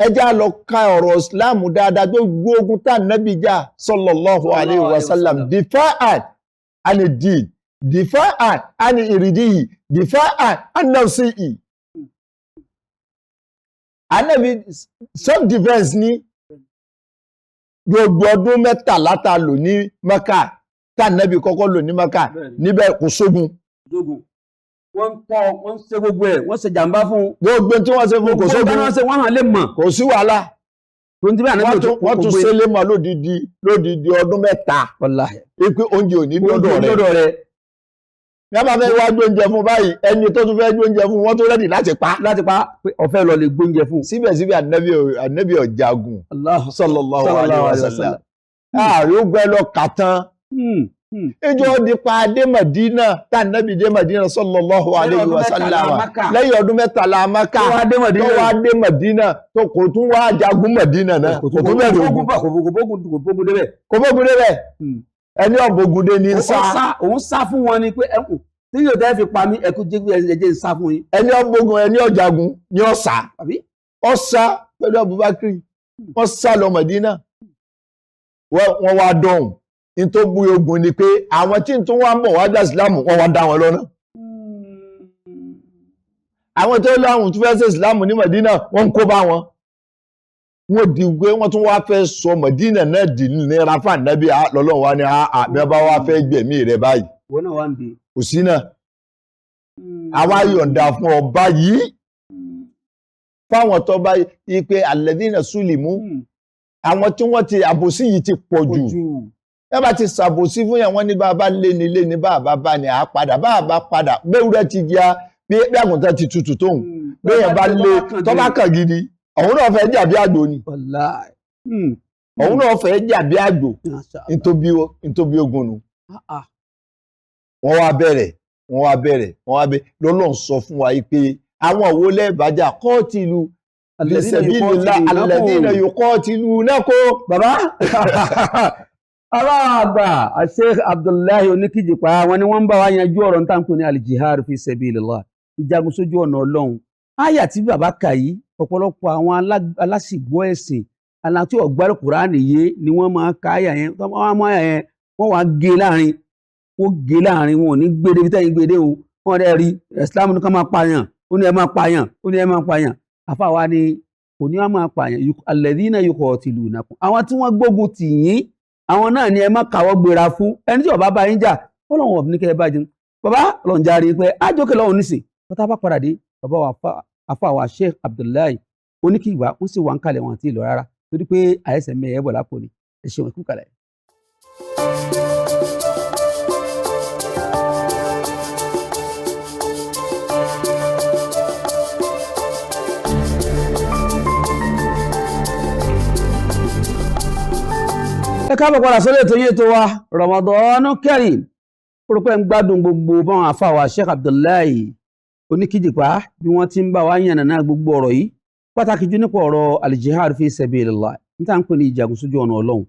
ẹjá lọ ka ọ̀rọ̀ Islam dáadáa gbogbo ogun tá Nábì jà sallallahu alaihi wasallam difa'an anid-din difa'an an iridihi difa'an an nafsihi Ànábì self defense ní gbogbo ọdún 13 tá lò ní Mẹ́kà tá Nábì kọ́kọ́ lò ní Mẹ́kà níbẹ̀ kò sógun wọ́n ṣe gbogbo ẹ̀ wọ́n ṣe jàmbá fún gbogbo tí wọ́n ṣe fún kò sógun wọ́n hàn lè mọ̀ kò sí wàhálà wọ́n tún ṣe lé mọ́ lódìdí ọdún 3 wípé oúnjẹ ò ní dọ́dọ̀ rẹ̀ ní a bá fẹ́ wá gbóúnjẹ fún báyìí ẹni tó tún fẹ́ gbóúnjẹ fún wọ́n tó rẹ́dì láti pa ọ̀fẹ́ lọ lè gbóúnjẹ fún síbẹ̀síbẹ̀ Ànábì ọ̀jagun sallallahu alaihi wasallam ààrí ó gbẹ́ lọ kàtán ìjọ dípa dé Mẹdínà tá Nábì dé Mẹdínà sallallahu alayhi wa sallam lẹ́yìn ọdún mẹ́tàlá Mákà tó wá dé Mẹdínà tó kò tún wá jagun Mẹdínà náà kò tún bẹ̀rẹ̀ ogun kò bógun débẹ̀ ẹni ọ̀bọ̀gùn dé ní sá òun sá fún wọn ni pé ẹkùn tí yóò tẹ́ fi pa mí ẹkùn jẹ́ sá fún yín ẹni ọ̀bọ̀gùn ẹni ọ̀jagun ni ó sá pẹ̀lú Abubakar wọ́n sá lọ Mẹdínà wọ́n wá dọ̀hùn ní tó gbé ogun ni pé àwọn tí tó wá mọ̀ wá dá ìsìlámù wọ́n wá dá wọn lọ́nà àwọn tó láwọn tó fẹ́ ṣe ìsìlámù ní Mẹdínà wọ́n ń kó bá wọn wọ́n di pé wọ́n tún wá fẹ́ sọ Mẹdínà náà di ní rafa Nábì lọ́lọ́run wá ní àmì ọba wá fẹ́ gbẹ̀mí rẹ̀ báyìí kò sí náà àwa yọ̀ǹda fún ọba yìí fáwọn tó bá yí pé alladhina sulimu àwọn tí wọ́n ti àbòsí yìí ti pọ̀ jù ẹ bá ti ṣàbòsí fún yẹn wọ́n ní bàbá lé ní bàbá bá ní àpadà bàbá padà gbéwúrẹ́ ti ya bí àgùntàn ti tutù tóun béèyàn bá lé tó bá kàn gidi òun náà fẹ́ jà bí àgbò ni òun náà fẹ́ jà bí àgbò nítorí ogun nu wọ́n wá bẹ̀rẹ̀ lọ́lọ́run sọ fún wa pé àwọn òwò lẹ́ẹ̀bàjá qatilu alladhina yuqatilunakum bàbá aláàgbà Sheikh Abdullahi Oníkìjìpá wọn ni wọ́n ń bá wa yanjú ọ̀rọ̀ ní tàǹkù ní al-jihad fi sabilillah ìjagun sójú ọ̀nà Ọlọ́run áyà tí bàbá kà yìí ọ̀pọ̀lọpọ̀ àwọn alásìgbọ́ ẹ̀sìn aláti ọ̀gbárí Kùránì yé ni wọ́n máa ka áyà yẹn wọ́n wá gé láàrin wọn ò ní gbédé bí tẹ́yìn gbédé o wọ́n rẹ̀ rí Islam ní ká máa pààyàn ó ní ẹ máa pààyàn àfàwa ni kò ní wọ́n máa pààyàn alladhina yuqatilunakum àwọn tí wọ́n gbógun tì yín àwọn náà ni ẹ má kàwọ́ gbéra fún ẹni tí ọba bá yín jà Ọlọ́run ọ̀bùn ní kẹ́ ẹ bá jẹun bàbá Ọlọ́run járe pé ájókè lọ́wọ́ nísìn bàtà bá padà dé bàbá wa àfàwà Sheikh Abdullahi Oníkìjìpá wọ́n sì wà ń kalẹ̀ wọn àti ìlọ rárá torí pé àyẹ̀sẹ̀ mẹ́ẹ̀ẹ́ bọ̀ lápò ni ẹ ṣeun ẹ̀kú kalẹ̀. ẹ káàbọ̀ padà sórí ètò yìí tó wa Ramadan Kareem púrúpẹ́ ń gbádùn gbogbo báwọn àfàwà Sheikh Abdullahi Oníkìjìpá bí wọ́n ti ń bá wa yànnàná gbogbo ọ̀rọ̀ yìí pàtàkì jù nípa ọ̀rọ̀ al-jihad fi sabilillah níta ń pè ní ìjagun sójú ọ̀nà Ọlọ́run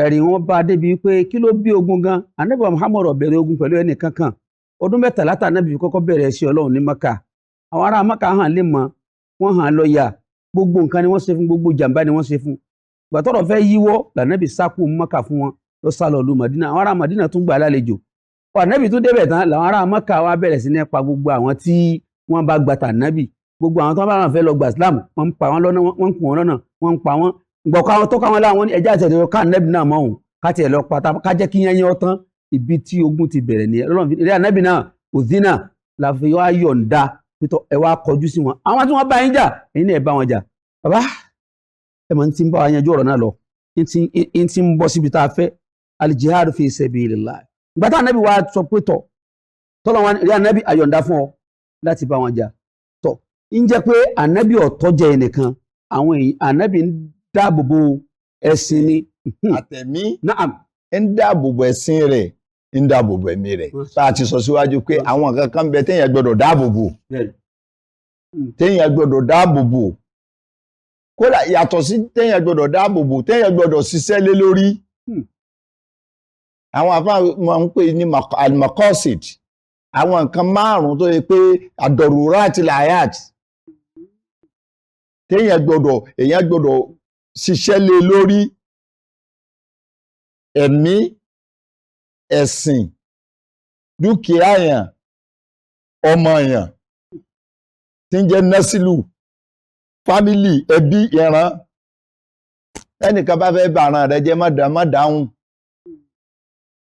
ẹ̀rí wọn bá débi pé kí ló bí ogun gan Ànábì Muhammad bẹ̀rẹ̀ ogun pẹ̀lú ẹnì kankan ọdún 13 tá Ànábì kọ́kọ́ bẹ̀rẹ̀ sí Ọlọ́run ní Maka àwọn ará Maka hàn lè mọ wọ́n hàn lọ́yà gbogbo nǹkan ni wọ́n ṣe fún gbogbo jàǹbá ni wọ́n ṣe fún gbàtọ́rọ̀ fẹ́ yíwọ́ lànàbì sákò Maka fún wọn lọ sálọ lu Madina àwọn ará Madina tún gbà lálejò Ànábì tún débẹ̀ tán làwọn ará Maka wá bẹ̀rẹ̀ sí ní pa gbogbo àwọn tí wọ́n bá gba tànábì gbogbo àwọn tó bá wọn fẹ́ lọ gba Islam wọ́n ń pa wọn lọ́nà wọ́n ń kù wọn lọ́nà wọ́n ń pa wọn gbọ̀kọ́ àwọn tó káwọn láwọn ẹja àtẹ̀tẹ̀ ká Ànábì náà mọ́ òun ká tiẹ̀ lọ pátá ká jẹ́ kí yẹn ọtán ibi tí ogun ti bẹ̀rẹ̀ nìyẹn lọ́nà eré Ànábì náà òzínà la fi wá yọ̀ǹda pítọ́ ẹ wá kọjú sí wọn àwọn tí wọ́n bá yín jà ẹ̀yin náà ẹ bá wọn jà bàbá ẹ mọ̀ ní ti ń bá wa yanjú ọ̀rọ̀ náà lọ in ti ń bọ́ síbi tá a fẹ́ al-jihad fi sabilillah ìgbà tá Ànábì wa sọ pé tọ́lọ́ wọn rí Ànábì àyọ̀ǹda fún ọ láti bá wọn jà tọ́ ń jẹ́ pé Ànábì ọ̀tọ́ jẹ́ ẹnìkan àwọn èèyàn Ànábì ń dáàbòbò ẹ̀sìn ni àtẹ̀mí ń dáàbòbò ẹ̀sìn rẹ̀ ń dáàbòbò ẹ̀mí rẹ̀ tá a ti sọ síwájú pé àwọn kankan bẹ téèyàn gbọdọ̀ dáàbòbò kódà yàtọ̀ sí téèyàn gbọdọ̀ dáàbòbò téèyàn gbọdọ̀ ṣiṣẹ́ lé lórí àwọn àfáà máa ń pè ní al-maqasid àwọn nǹkan márùn-ún tó yẹ pé ad-daruratil hayat èèyàn gbọdọ̀ ṣiṣẹ́ lé lórí ẹ̀mí ẹ̀sìn dúkìá yàn ọmọ yàn tí ń jẹ́ násìlù fámílì ẹbí ìran ẹnìkan bá fẹ́ bàràn rẹ jẹ́ má dáhùn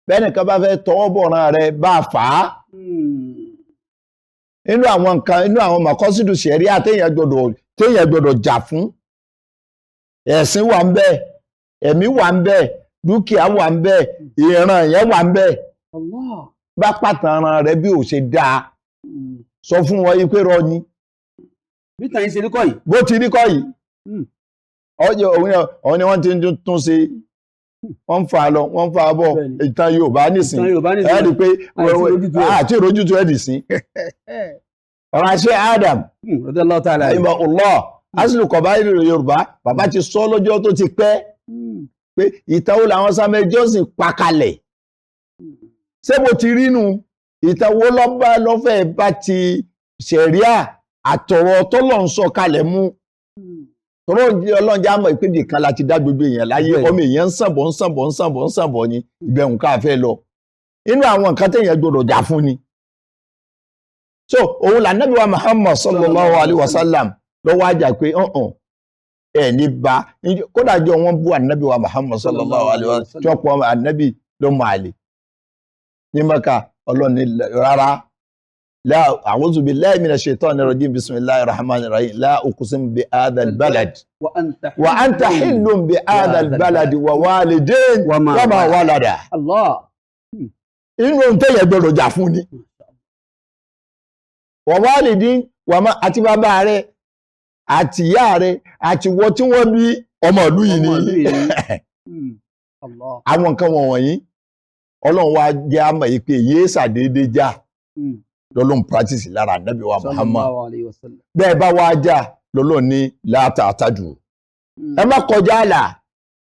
bẹ́ẹ̀nìkan bá fẹ́ tọwọ́ bọ̀ràn rẹ bá fà á inú àwọn nǹkan inú àwọn mọ̀kọ́sídù ṣẹ̀ríà téèyàn gbọdọ̀ jà fún ẹ̀sìn wà ń bẹ ẹ̀mí wà ń bẹ dúkìá wà ń bẹ ìran yẹn wà ń bẹ bá pàtàkì rẹ bí ò ṣe dáa sọ fún wọn yìí pé rọ ni bí tàn yín ṣe rí kọ́ yìí bó ti rí kọ́ yìí òun ni wọ́n ti ń tún ṣe wọ́n ń fa lọ wọ́n ń fa bọ̀ ìtàn Yorùbá nìsín ẹ rí i pé àti ìrójútu ẹ̀ dì sí. ọ̀rọ̀ àṣẹ Adam ìmọ̀ ọ̀lọ́ asìlù kọ̀bá ìlú Yorùbá bàbá ti sọ lọ́jọ́ tó ti pẹ́ pé ìtàn wo làwọn Samuel Johnson pa kalẹ̀ ṣé mo ti rí nu ìtàn wo lọ́fẹ̀ẹ́ bá ti ṣẹ̀ríà àtọ̀rọ̀ tọ́lọ̀ ń sọ kalẹ̀ mú tọ́rọ̀ Ọlọ́run já mọ̀ ìpínlẹ̀ kan láti dá gbogbo èèyàn láyé ọmọ èèyàn ń sànbọ̀ ní ìbẹ̀rùn káfẹ́ lọ inú àwọn nǹkan téèyàn gbọdọ̀ jà fún ni. so òun là Nábì wa Muhammad sallallahu alayhi wa sallam lọ́wọ́ àjà pé ẹ̀ ní bá kódà jọ wọ́n bú ànábì wa Muhammad sallallahu alayhi wa sallam tí wọ́n pọ̀ ànábì ló mọ̀ àlè ní Mẹ́kà Ọlọ́run rárá. لا أعوذ بالله من الشيطان الرجيم بسم الله الرحمن الرحيم لا أقسم بهذا البلد وأنت حل بهذا البلد ووالدين وما ولد الله inú tẹ́yẹ̀ gbọ́dọ̀ jà fún ni ووالدين وما àti bàbá rẹ̀ àti ìyá rẹ̀ àti wọ́n tí wọ́n bí ọmọ ìlú yìí ni àwọn nǹkan wọ̀nyí Ọlọ́run wá jẹ́ àmọ̀ yìí pé yéé ṣàdédé já lọ́lọ́run practice lára Ànábì wa Muhammad bẹ́ẹ̀ bá wá já lọ́lọ́run ní láta àtàjù ẹ má kọjá àlà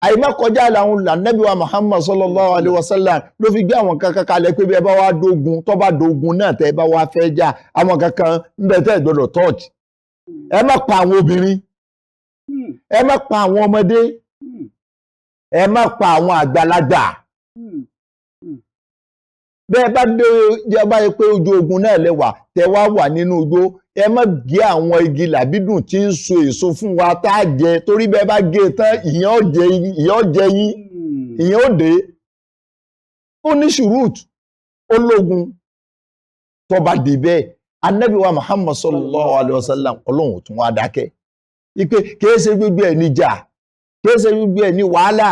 àyè má kọjá àlà òun Ànábì wa Muhammad sallallahu alayhi wa sallam ló fi gbé àwọn kankan kalẹ̀ pé bí ẹ bá wá dógun tó bá dógun náà tẹ́ ẹ bá wá fẹ́ já àwọn kankan ń bẹ tẹ́ ẹ gbọ́dọ̀ touch ẹ má pa àwọn obìnrin ẹ má pa àwọn ọmọdé ẹ má pa àwọn àgbàlagbà bẹ́ẹ̀ bá dé jẹba yẹ pé ojú ogun náà lẹ́wà tẹ́ wá wà nínú igbó ẹ má gé àwọn igi làbídùn tí ń so èso fún wa tá a jẹ torí bẹ́ẹ̀ bá gé tán ìyẹn ó jẹ yín ìyẹn ó dé ó ní ṣùrùt ológun tó bá dé bẹ́ẹ̀ Ànábì wa Muhammad sallallahu alayhi wa sallam Ọlọ́run tún wá dákẹ́ ipe kìí ṣe gbogbo ẹ̀ níjà kìí ṣe gbogbo ẹ̀ ní wàhálà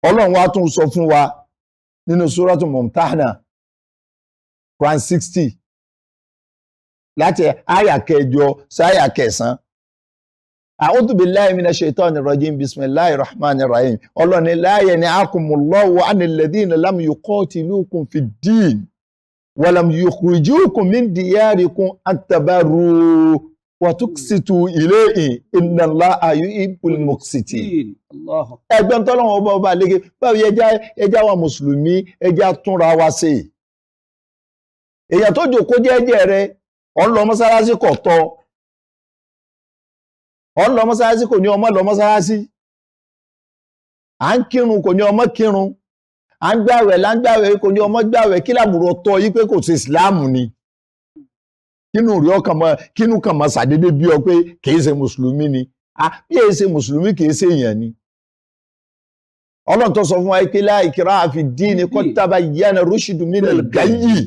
Ọlọ́run wá tún sọ fún wa nínú Suratu Mumtahana Quran 60 láti àyà kẹjọ sí àyà kẹsàn. A'udhu billahi minash shaitani rajim bismillahir rahmanir rahim Ọlọ́ni la yanhaakumullahu 'anil ladhina lam yuqatilukum fid din wa lam yukhrijukum min diyarikum an tabarru wa tuqsitu ilayhi inna Allaha yuhibbul muqsitin. Ẹgbẹ́ tọ́lọ́wọ́ ọba lége báwo ẹjá wa mùsùlùmí ẹjá túnra wa ṣe èèyàn tó jòkó jẹ́jẹ́ rẹ ọ̀n lọ mọ́sálásí kò tọ́ ọ̀n lọ mọ́sálásí kò ní ọmọ lọ mọ́sálásí à ń kírun kò ní ọmọ kírun à ń gbàwẹ̀ láńgbàwẹ̀ kò ní ọmọ gbàwẹ̀ kí làbùrọ̀ tọ́ yí pé kò sí ìsìláàmù ni kínú rí ọkàn mọ́ kínú kàn mọ́ sàdédé bí ọ pé kìí ṣe mùsùlùmí ni bí èyí ṣe mùsùlùmí kìí ṣe èèyàn ni Ọlọ́run tó sọ fún wa pé la ikraha fi ddini qad tabayyana rushdu minal ghayyi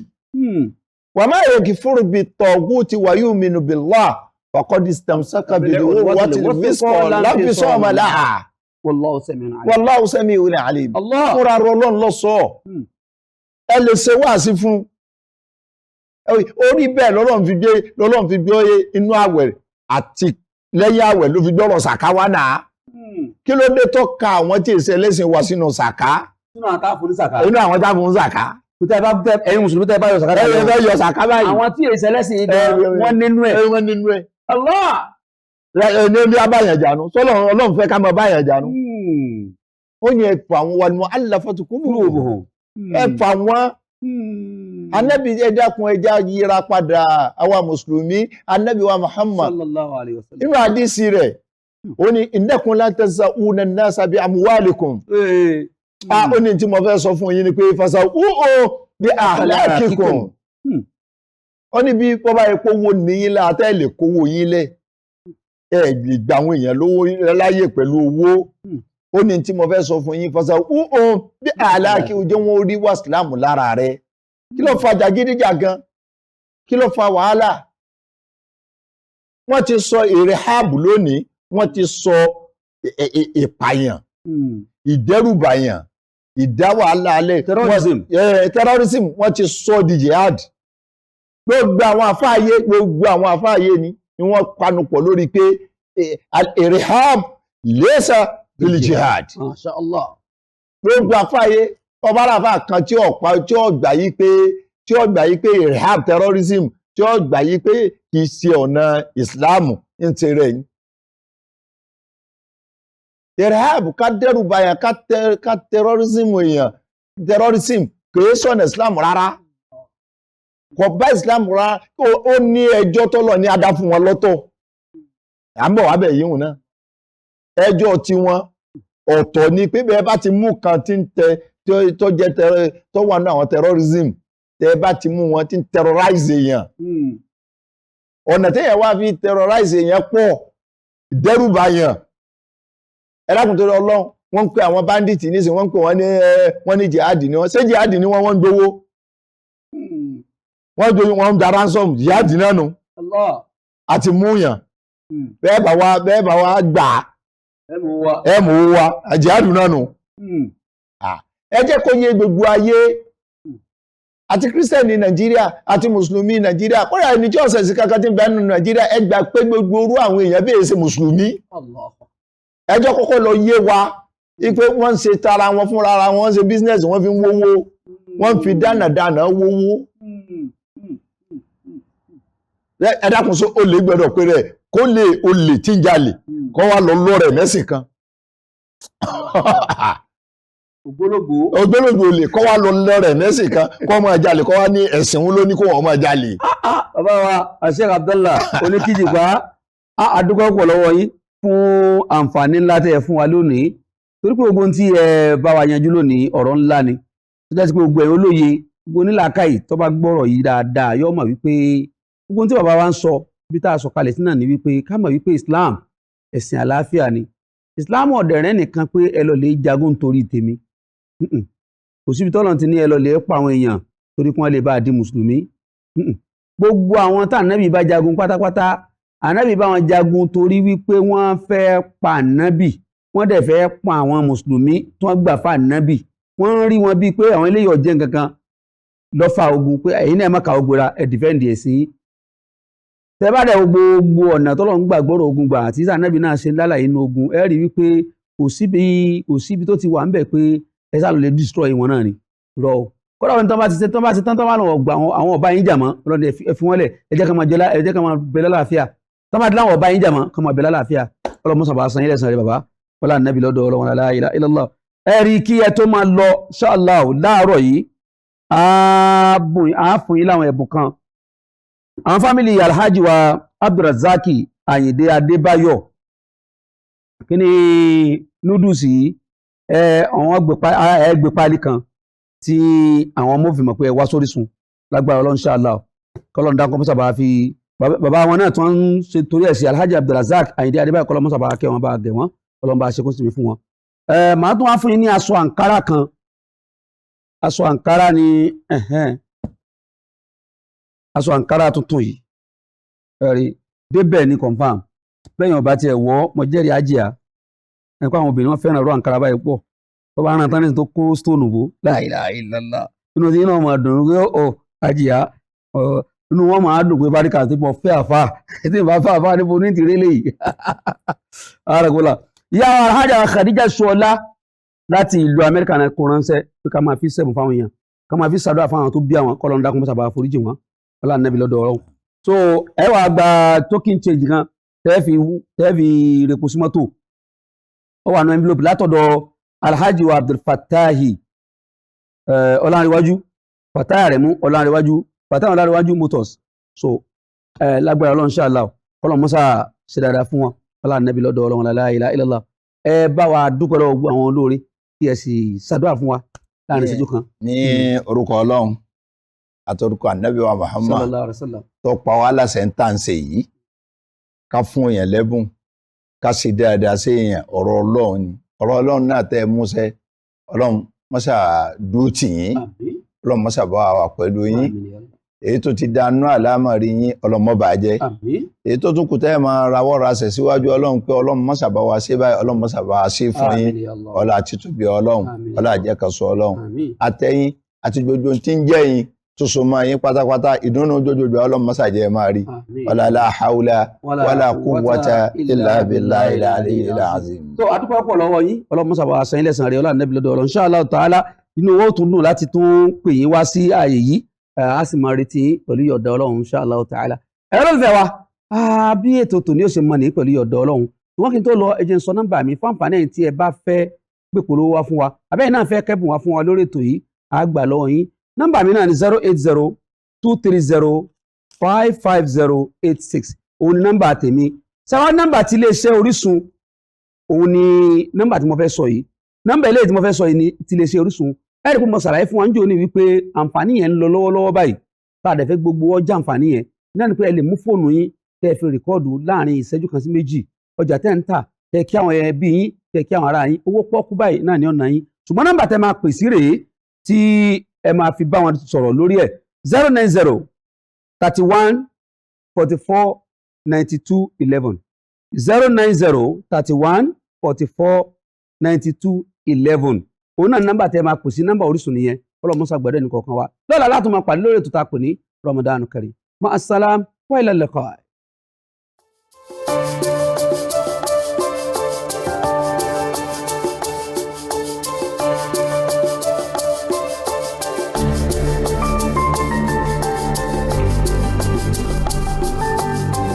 wa man yakfur bit-taghuti wa yu'min billah faqad istamsaka bil-'urwatil wuthqa la infisama laha wallahu sami'un 'alim fúnra Ọlọ́run ló sọ ẹ lè ṣe wáàsí fún orí bẹ́ẹ̀ lọ́lọ́run fi gbé inú àwẹ̀ àti lẹ́yìn àwẹ̀ ló fi gbọ́rọ̀ sàká wá náà kí ló dé tó ka àwọn tí èsì ẹlẹ́sìn wá sínú sàká nínú àwọn táàfù ní sàká inú àwọn táàfù ní sàká ẹ̀yin mùsùlùmí tẹ́ bá yọ sàká ẹ̀yin fẹ́ yọ sàká báyìí àwọn tí èsì ẹlẹ́sìn wọ́n nínú ẹ̀ Allah ẹni bí abáyànjánu Ọlọ́run fẹ́ ká mọ báyànjánu ó ní ẹ̀pọ̀ àwọn wal mu'allafati qulubuhum ẹ̀pọ̀ àwọn Ànábì ẹ dákun ẹja yíra padà àwa mùsùlùmí Ànábì wa Muhammad sallallahu alayhi wa sallam nínú àdísì rẹ̀ ó ní innakum la taza'una an-nasa bi amwalikum ó ní tí mo fẹ́ sọ fún yín ni pé fasa'u bi ahlakikum ó ní bí bọ́bá epo wo níyín látẹ́ lè kówó yín lẹ̀ ẹ lè gba àwọn èèyàn lówó láyè pẹ̀lú owó ó ní tí mo fẹ́ sọ fún yín fasa'u bi ahlakikum jẹ́ wọn rí wá sílámù lára rẹ̀ kí ló fa jàgídíjàgan kí ló fa wàhálà wọ́n ti sọ ìrẹ́háàbù lónìí wọ́n ti sọ ìpààyàn ìdẹ́rùbàyàn ìdá wàhálà alẹ́ terrorism wọ́n ti sọ di jihad gbogbo àwọn àfáàyè ni wọ́n panupọ̀ lórí pé ìrẹ́háàbù laysa bil jihad. Masha Allah. Gbogbo àfáàyè ọba àfáà kan tí ó gbà yí pé irhab terrorism tí ó gbà yí pé kì í ṣe ọ̀nà ìsìláàmù ń ti rẹ̀ yín. Irhab ká dẹ́rù bàyàn ká terrorism èèyàn terrorism kì í sọ̀nà ìsìláàmù rárá. Kò bá ìsìláàmù rárá ó ní ẹjọ́ tọ́lọ̀ ní adá fún wọn lọ́tọ̀. À ń bọ̀ wá bẹ̀ yíhun náà. Ẹjọ́ tiwọn ọ̀tọ̀ ni pé bẹ́ẹ̀ bá ti mú kan tí ń tẹ tó jẹ́ tó wà ní àwọn terrorism tẹ́ bá ti mú wọn tí ń terrorize èèyàn. Ọ̀nà téèyàn wá fi terrorize èèyàn pọ̀ ìdẹ́rùbà yàn. Ẹ dákun torí Ọlọ́run wọ́n ń pe àwọn bandit nísìnyí wọ́n ń pe wọ́n ní jihad ni wọ́n ṣé jihad ni wọ́n ń gbowó. Wọ́n ń da ransom jihad náà nù. Àti mú yàn. Bẹ́ẹ̀ bá wá gbà á. Ẹ mú wa àjíádùn náà nù. Ẹ jẹ́ kó yé gbogbo ayé àti kírísítẹ̀nì Nàìjíríà àti mùsùlùmí Nàìjíríà kódà ẹni tí ọ̀sẹ̀ sí kankan tí ń bẹ nínú Nàìjíríà ẹ gbà pé gbogbo orú àwọn èèyàn bẹ́ẹ̀ ṣe mùsùlùmí. Ẹ jẹ́ kọ́kọ́ lọ yé wa wípé wọ́n ń ṣe tara wọn fúnra ara wọn ṣe bísínẹ́sì wọ́n fi ń wówó wọ́n fi dánàdánà wówó. Ẹ dákun sọ olè gbọ́dọ̀ pé rẹ̀ kó lè olè tí ń jalè kọ́ wá lọ lọ́rẹ̀ mẹ́sìn kan. Ògbólógbò olè kọ́ wá lọ lọ́rẹ̀ mẹ́sìn kan kọ́ máa jalè kọ́ wá ní ẹ̀sìn wọn ló ní kó wọ́n máa jalè. Bàbá wa Sheikh Abdallah Oníkìjìpá àdúgbò pọ̀ lọ́wọ́ yín fún àǹfààní ńlá tẹ́ ẹ fún wa lónìí torí pé gbogbo tí ẹ bá wa yanjú lónìí ọ̀rọ̀ ńlá ni tó jẹ́ sí pé gbogbo ẹ̀ olóye gbogbo onílàákàyè tó bá gbọ́rọ̀ yìí dáadáa yóò mọ̀ wípé gbogbo tí bàbá wa ń sọ bí tá a sọ kalẹ̀ sí náà ni wípé ká mọ̀ wípé Islam ẹ̀sìn àlàáfíà ni Islam ọ̀dẹ̀rẹ́ nìkan pé ẹ lọ lè jagun torí tèmi kò síbi tọ́lọ̀ ti ní ẹ lọ lè pa àwọn èèyàn torí kí wọ́n lè bá a di mùsùlùmí gbogbo àwọn tá ànábì bá jagun pátápátá ànábì bá wọn jagun torí wípé wọ́n fẹ́ pa ànábì wọ́n dẹ̀ fẹ́ pa àwọn mùsùlùmí tí wọ́n gbà fún ànábì wọ́n rí wọn bíi pé àwọn eléyìí ọ̀jẹ̀ kankan lọ fa ogun pé ẹ̀yin náà má ka ogun ra ẹ̀ dìfẹ́ǹdì ẹ̀sìn yìí tẹ́ bá dẹ̀ gbogbo ọ̀nà tọ́lọ̀ ń gbàgbọ́rọ̀ ogun gbà àti ànábì náà ṣe lálàyé inú ogun ẹ rí wípé kò síbi tó ti wà ń bẹ̀ pé ẹ sá lọ lè destroy wọn náà ni rọ o kọ́dà wọn tán bá ti tán bá lọ gbà àwọn ọba yín jà mọ́ ọlọ́dẹ ẹ fi wọ́n lẹ̀ ẹ jẹ́ ká máa bẹ lálàáfíà tán bá ti láwọn ọba yín jà mọ́ ká máa bẹ lálàáfíà ọlọ́mọsàbà san yín lẹ́sàn rẹ̀ bàbá wọlá ànábì lọ́dọ̀ ọlọ́wọ́n la ilaha illallah ẹ rí kí ẹ tó máa lọ inshallah láàárọ̀ yìí á fún yín láwọn ẹ̀bùn kan àwọn fámìlì alhaji wa abdulrazaki ayinde adébáyọ̀ kí ni núdùsì yìí àwọn ẹgbẹ́ pálí kan tí àwọn ọmọ fi mọ̀ pé ẹ wá sórísun lágbára Ọlọ́run inshallah kọ́lọ́n dáńkọ́ mọ́sàbà fi bàbá wọn náà tí wọ́n ń ṣe torí ẹ̀ sí alhaji abdulrazak ayinde adébáyọ̀ kọ́lọ́n mọ́sàbà kẹ́ wọn bá gẹ̀ wọ́n kọ́lọ́n bá ṣe kó sì mí fún wọn. màá tún wá fún yín ní aṣọ àǹkárá kan aṣọ àǹkárá ni aṣọ àǹkárá tuntun yìí ẹ̀rí débẹ̀ ní confam lẹ́yìn ọba tiẹ̀ wọ́ mọ jẹ́rìí ajíà ẹ̀kọ́ àwọn obìnrin wọn fẹ́ràn ọ̀rọ̀ àǹkárá báyìí pọ̀ tó bá rán tán ní tó kó stone bò la ilaha illallah inú tí náà máa dùn pé ọ ajíà inú wọn máa dùn pé báríkà tó pọ̀ fẹ́ àfà ètò ìbá fẹ́ àfà níbo ní tìrẹ́ lẹ́yìn aragola ìyá alhaja Khadija Ṣọlá láti ìlú Amẹ́ríkà náà kó ránṣẹ́ pé ká máa fi sẹ́bùn fáwọn èèyàn ká máa fi ṣàdúrà fáwọn tó bí àwọn kọ́lọ́n dákun mọ́sàbà foríjì wọn ọlá nàbí lọ́dọ̀ ọ̀rọ̀ so ẹ wàá gba token change kan tẹ́ẹ̀fì repo sí mọ́tò ó wà ní envelope látọ̀dọ̀ alhaji wa abdulfatahi ọlárẹ̀wájú fatahi rẹ̀ mú ọlárẹ̀wájú motors so lágbára Ọlọ́run inshallah kọ́lọ̀ mọ́sà ṣe dáadáa fún wọn ọlá nàbí lọ́dọ̀ Ọlọ́run la ilaha illallah ẹ bá wa dúpẹ́ lọ́wọ́ gbogbo àwọn olóore kí ẹ sì ṣàdúrà fún wa láàrin ìṣẹ́jú kan. ní orúkọ Ọlọ́run àtọrúkọ ànábì wa Muhammad sallallahu alaihi wasallam tó pa wá láṣẹ ń tàn ṣe yìí ká fún èèyàn lẹ́bùn ká ṣe dáadáa sí èèyàn ọ̀rọ̀ Ọlọ́run ni ọ̀rọ̀ Ọlọ́run náà tẹ́ ẹ múṣẹ́ Ọlọ́run mọ́ṣà dúró tì yín Ọlọ́run mọ́ṣà bá wà pẹ̀lú yín èyí tó ti dánú àlámọ̀rí yín Ọlọ́run má bàjẹ́ èyí tó tún kù tẹ́ ẹ máa rawọ́ rasẹ̀ síwájú Ọlọ́run pé Ọlọ́run mọ́ṣà bá wa ṣe báyìí Ọlọ́run mọ́ṣà bá wa ṣe fún yín ọlá títúbi Ọlọ́run ọlá àjẹkàsọ Ọlọ́run àtẹ̀yìn àti gbogbo tí ń jẹ́ yín soso máa yín pátápátá ìdùnnú ojoojúmọ́ Ọlọ́run mọ́sàjẹ́ máa rí wala hawla wala quwwata illa billahil aliyyil azim. tó adúpẹ́ pọ̀ lọ́wọ́ yín Ọlọ́run mọ́sàbà àṣẹyìn lẹ́sàn rẹ̀ ọlọ́run nẹ́bí lọ́dọ̀ insha Allah ta'ala inú owó tún dùn láti tún pè yín wá sí ààyè yìí a sì máa retí pẹ̀lú yọ̀dọ̀ Ọlọ́run insha Allah ta'ala. ẹ̀rọ ìfẹ́ wa bí ètò tòní ó ṣe mọ̀ ní pẹ̀lú yọ̀dọ̀ Ọlọ́run ṣùgbọ́n kí n tó lọ ẹ jẹ́ n sọ nọ́mbà mi fún àǹfààní ẹ̀yin tí ẹ bá fẹ́ gbé polówó wá fún wa àbẹ́yìn náà fẹ́ kẹ́bùn wá fún wa lórí ètò yìí á gbà lọ́wọ́ yín. nọ́mbà mi náà ni 080-230-55086 òun ni nọ́mbà tèmi. sáwọn nọ́mbà tí iléeṣẹ́ Orísun òun ni nọ́mbà tí mo fẹ́ sọ yìí. nọ́mbà eléyìí tí mo fẹ́ sọ yìí ni ti iléeṣẹ́ Orísun. ẹ̀rí pé mo ṣàlàyé fún wa ń jò ní wípé àǹfààní yẹn ń lọ lọ́wọ́lọ́wọ́ báyìí tá a dẹ̀ fẹ́ gbogbo ọjà àǹfààní yẹn náà ni pé ẹ lè mú fóònù yín tẹ́ ẹ fi rìkọ́ọ̀dù láàrin ìṣẹ́jú kan sí méjì ọjà tẹ́ ń tà tẹ́ kí àwọn ẹbí yín tẹ́ kí àwọn ará yín owó pọ́ọ́kú báyìí náà ni ọ̀nà yín ṣùgbọ́n nọ́mbà tẹ́ máa pè sí rèé tí ẹ máa fi bá wọn sọ̀rọ̀ lórí ẹ̀ 090-31-44-92-11 090-31-44-92-11 òun náà nọ́mbà tẹ́ máa pè sí nọ́mbà Orísun nìyẹn ọlọ́mọṣà gbọ́dọ̀ ẹnì kọ̀ọ̀kan wa lọ́la láti máa pàdé lórí ètò tá a pè ní Ramadan Kareem. Ma assalam wa ila liqa.